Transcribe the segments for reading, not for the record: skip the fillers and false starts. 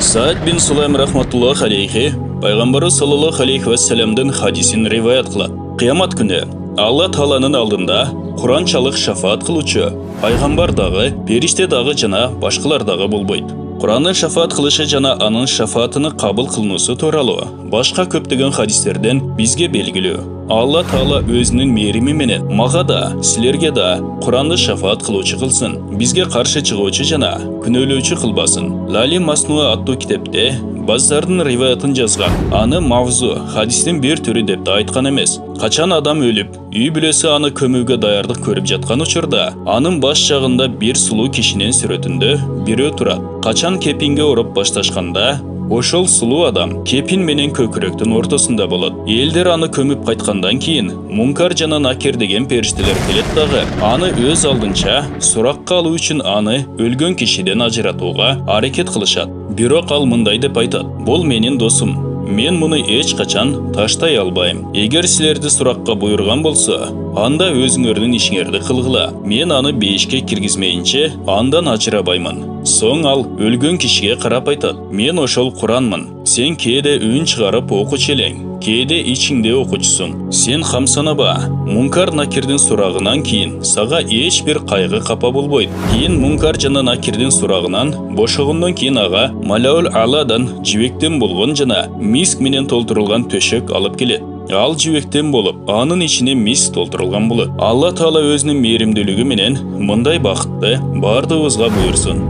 Саид бин Сулайм рахматуллах алейхи пайғамбары саллаллаху алейхи вассаламдың хадисін риваят қылады. Қиямат күні Алла Тааланың алдында Құранчалық шафаат қылучы пайғамбар дағы, періште дағы жана башқалар дағы болбойды. Құранның шафаат қылышы жана анын шафаатыны қабыл қылынусы туралы башқа көптөгөн хадистерден бизге белгилүү. Алла Таала өзүнүн мээрими менен мага да, силерге да Құранды шафаат кылуучу кылсын, бизге каршы чыгуучу жана күнөөлөөчү кылбасын. Лали Маснуа аттуу китепте Баззардын риваятын жазган. Аны мавзу, хадистин бир түрү деп да айткан эмес. Качан адам өлүп, үй бүлөсү аны көмүүгө даярдык көрүп жаткан учурда, анын баш жагында бир сулуу кишинин сүрөтүндө бирөө турат. Качан кепинге уруп башташканда, ошол сулуу адам кепин менен көкүрөктүн ортосунда болот. Элдер аны көмүп кайткандан кийин Мункар жана Накир деген периштелер келет дагы. Аны өз алдынча суракка алуу үчүн аны өлгөн кишиден ажыратууга аракет кылышат. Бирок ал мындай деп айтат: "Бул менин досум. Мен муну эч качан таштай албайм. Эгер силерди суракка буйрган болсо, анда өзүңөрдүн ишиңерди кылгыла. Мен аны бейишке киргизмейинче андан ажырабаймын." Соң ал өлгөн кишиге карап айтат: "Мен ошол Куранмын. Сен кээде үн чыгарып окучу элең, кээде ичиңде окучусуң. Сен хамсанаба." Мункар Накирдин сурагынан кийин сага эч бир кайгы капа болбойт. Кийин Мункар жана Накирдин сурагынан бошогондон кийин ага Малаул Аладан жибектен болгон жана миск менен толтурулган төшөк алып келет. Ал жибектен болуп, анын ичине миск толтурулган болот. Алла Таала өзүнүн мээримдүүлүгү менен мындай бакытты бардыгыбызга буйрсун.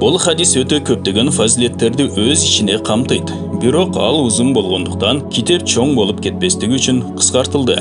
Бул хадис өтө көптөгөн фазилеттерди өз ичине камтыйт. Бирок ал узун болгондуктан китеп чоң болуп кетпестиги үчүн кыскартылды.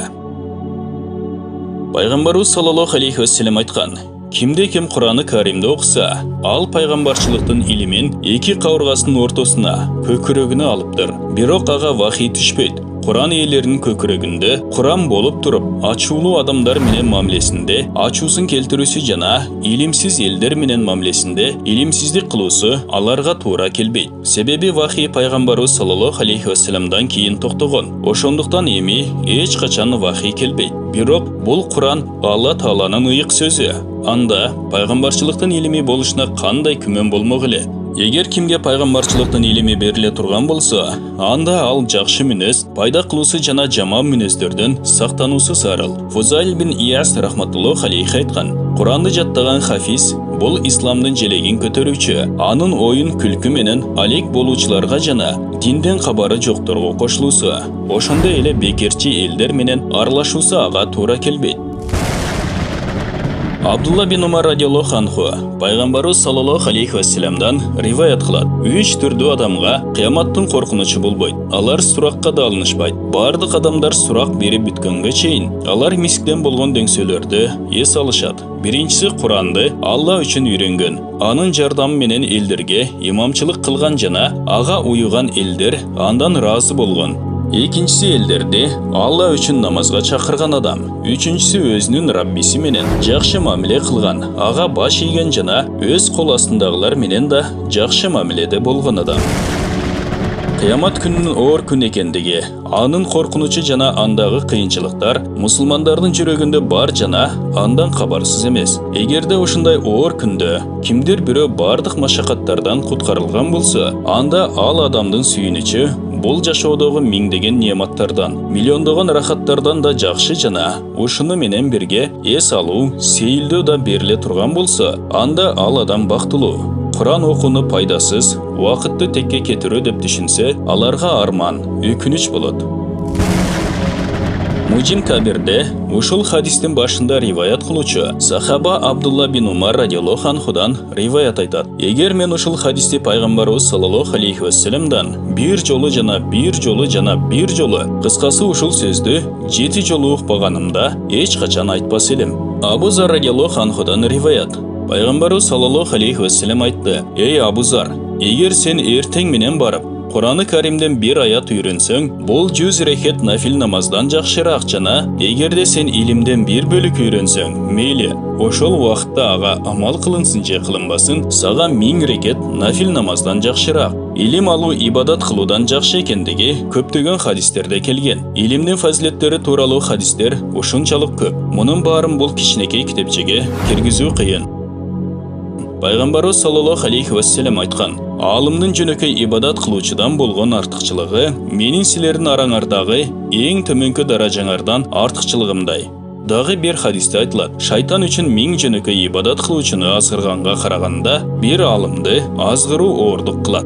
Пайгамбарыбыз саллаллаху алейхи вассалам айткан: "Кимде ким Кураны Каримди окуса, ал пайгамбарчылыктын илимин эки кабыргасынын ортосуна, көкүрөгүнө алыптыр. Бирок ага вахий түшпөйт. Куран ээлеринин көкүрөгүндө Куран болуп туруп, ачуулуу адамдар менен мамилесинде ачуусун келтирүүсү жана илимсиз элдер менен мамилесинде илимсиздик кылуусу аларга туура келбейт. Себеби вахий пайгамбарыбыз саллаллаху алейхи вассаламдан кийин токтогон. Ошондуктан эми эч качан вахий келбейт. Бирок бул Куран Алла Тааланын ыйык сөзү. Анда пайгамбарчылыктын илими болушуна кандай күмөн болмок эле. Эгер кимге пайгамбарчылыктын илими бериле турган болсо, анда ал жакшы мүнөз, пайда кылуусу жана жаман мүнөздөрдөн сактануусу зарыл. Фузайл бин Ияс рахматуллаху алейхи айткан: "Куранды жаттаган хафиз бул исламдын желегин көтөрүүчү, анын оюн күлкү менен алек болуучуларга жана динден кабары жокторго кошулуусу. Ошондой эле бекерчи элдер менен аралашуусу ага туура келбейт." Абдулла бин Умар радиаллаху анху пайгамбарыбыз саллаллаху алейхи вассаламдан риваят кылат: "Үч түрдүү адамга кыяматтын коркунучу болбойт. Алар суракка да алынышпайт. Бардык адамдар сурак берип бүткөнгө чейин алар мисктен болгон дөңсөлөрдү эс алышат. Биринчиси Куранды Алла үчүн үйрөнгөн, анын жардамы менен элдерге имамчылык кылган жана ага уюган элдер андан ыраазы болгон. Экинчиси элдерди Алла үчүн намазга чакырган адам. Үчүнчүсү өзүнүн Раббиси менен жакшы мамиле кылган, ага баш ийген жана өз кол астындагылар менен да жакшы мамиледе болгон адам." Кыямат күнүнүн оор күн экендиги, анын коркунучу жана андагы кыйынчылыктар мусулмандардын жүрөгүндө бар жана андан кабарсыз эмес. Эгерде ушундай оор күндө кимдир бирөө бардык машакаттардан куткарылган болсо, анда ал адамдын сүйүнүчү бул жашоодогу миңдеген неаматтардан, миллиондогон рахаттардан да жакшы жана ушуну менен бирге эс алуу, сейилдөө да бериле турган болсо, анда ал адам бактылуу. Куран окууну пайдасыз, убакытты текке кетирүү деп түшүнсө, аларга арман, өкүнүч болот. Мужим Кабирде ушул хадистин башында риваят кылуучу сахаба Абдулла бин Умар радиаллаху анхудан риваят айтат: "Эгер мен ушул хадисти пайгамбарыбыз саллаллаху алейхи вассаламдан бир жолу жана бир жолу жана бир жолу, кыскасы ушул сөздү 7 жолу укпаганымда эч качан айтпас элем." Абу Зар радиаллаху анхудан риваят: Пайгамбарыбыз саллаллаху алейхи вассалам айтты: "Эй Абу Зар, эгер сен эртең менен барып Кураны Каримден бир аят үйрөнсөң, бул 100 рекет нафил намаздан жакшыраак жана эгерде сен илимден бир бөлүк үйрөнсөң, мейли, ошол убакытта ага амал кылынсын же кылынбасын, сага 1000 рекет нафил намаздан жакшыраак. Илим алуу ибадат кылуудан жакшы экендиги көптөгөн хадистерде келген. Илимдин фазилеттери тууралуу хадистер ушунчалык көп. Мунун баарын бул кичинекей китепчеге киргизүү кыйын. Пайғамбарыбыз саллаллаху алейхи вассалам айтқан: "Алымның жөнөкөй ибадат кылуучудан болгон артыкчылыгы менин силердин араңардагы эң төмөнкү даражаңардан артыкчылыгымдай." Дагы бир хадисте айтылат: "Шайтан үчүн 1000 жөнөкөй ибадат кылуучуну азгырганга караганда бир алымды азгыруу оордук кылат."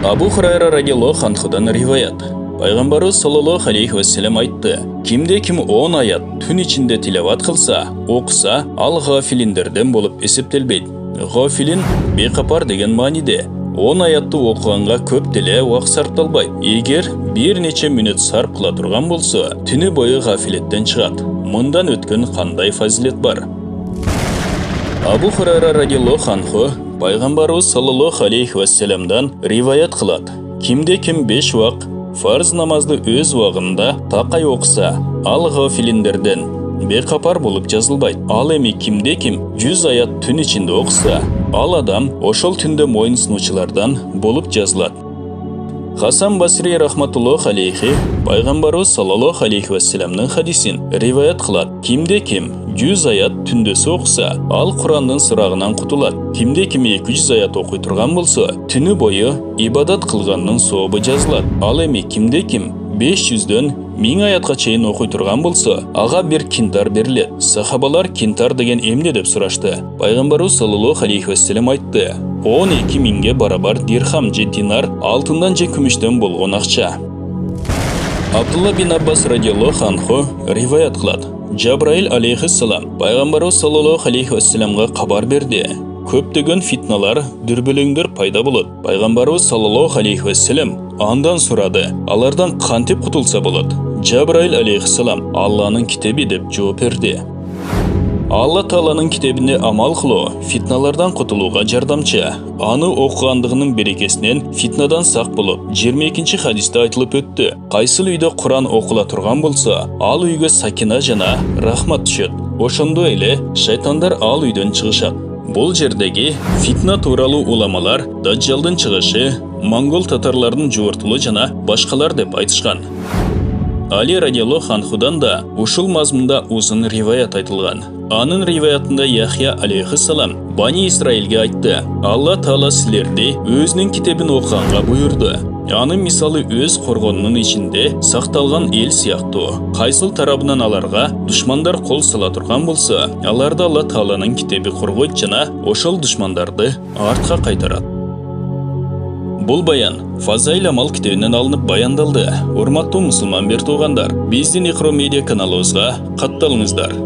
Абу Хурайра радиаллаху анхудан риваят. Пайғамбарыбыз саллаллаху алейхи вассалам айтты: "Кимде-ким 10 аят түн ичинде тилават кылса, окуса, ал гафилиндерден болуп эсептелбейт." Гафилин бейкапар деген мааниде. 10 аятты окуганга көп деле убакыт сарпталбайт. Эгер бир нече мүнөт сарп кыла турган болсо, түнү бою гафилеттен чыгат. Мындан өткөн кандай фазилет бар? Абу Хурайра радиаллаху анху Пайғамбарыбыз саллаллаху алейхи вассаламдан риваят кылат: "Кимде-ким 5 вак фарз намазды өз убагында такай окуса, ал гафилиндерден бейкапар болуп жазылбайт. Ал эми кимде-ким 100 аят түн ичинде окуса, ал адам ошол түндө моюн сунуучулардан болуп жазылат." Хасан Басри рахматуллаху алейхи Пайғамбарыбыз саллаллаху алейхи вассаламдын хадисин риваят кылат: "Кимде-ким 100 аят түндөсү окуса, ал Курандын сурагынан кутулат. Кимде-ким 200 аят окуй турган болсо, түнү бою ибадат кылганынын сообу жазылат. Ал эми кимде-ким 500дөн 1000 аятка чейин окуй турган болсо, ага бир кинтар берилет." Сахабалар кинтар деген эмне деп сурашты. Пайгамбарыбыз саллаллаху алейхи вассалам айтты: 12 миңге барабар дирхам же динар алтындан же күмүштөн болгон акча. Абдулла бин Аббас радиаллаху анху риваят кылат: Жабраил алейхиссалам Пайгамбарыбыз саллаллаху алейхи вассаламга кабар берди: "Көптөгөн фитналар, дүрбөлөңдөр пайда болот." Пайгамбарыбыз саллаллаху алейхи вассалам андан сурады: "Алардан кантип кутулса болот?" Жабраил алейхиссалам: "Алланын китеби" деп жооп берди. Алла Тааланын китебинде амал кылуу фитналардан кутулууга жардамчы. Аны окугандыгынын берекесинен фитнадан сак болуп, 22-чи хадисте айтылып өттү: "Кайсыл үйдө Куран окула турган болсо, ал үйгө сакина жана рахмат түшөт. Ошондой эле шайтандар ал үйдөн чыгышат." Бул жердеги фитна тууралуу уламалар Даджалдын чыгышы, монгол татарлардын жууртулу жана башкалар деп айтышкан. Али радиаллаху анхудан да ушул мазмунда узун риваят айтылган. Анын риваятында Яхья алейхиссалам Бани Исраилге айтты: "Алла Таала силерди өзүнүн китебин окуганга буйурду. Анын мисалы өз коргонунун ичинде сакталган эл сыяктуу. Кайсыл тарабынан аларга душмандар кол сала турган болсо, аларды Алла Тааланын китеби коргойт жана ошол душмандарды артка кайтарат." Бул баян Фазаил Амал китебинен алынып баяндалды. Урматтуу мусулман бир туугандар, биздин Икро медиа каналыбызга катталыңыздар.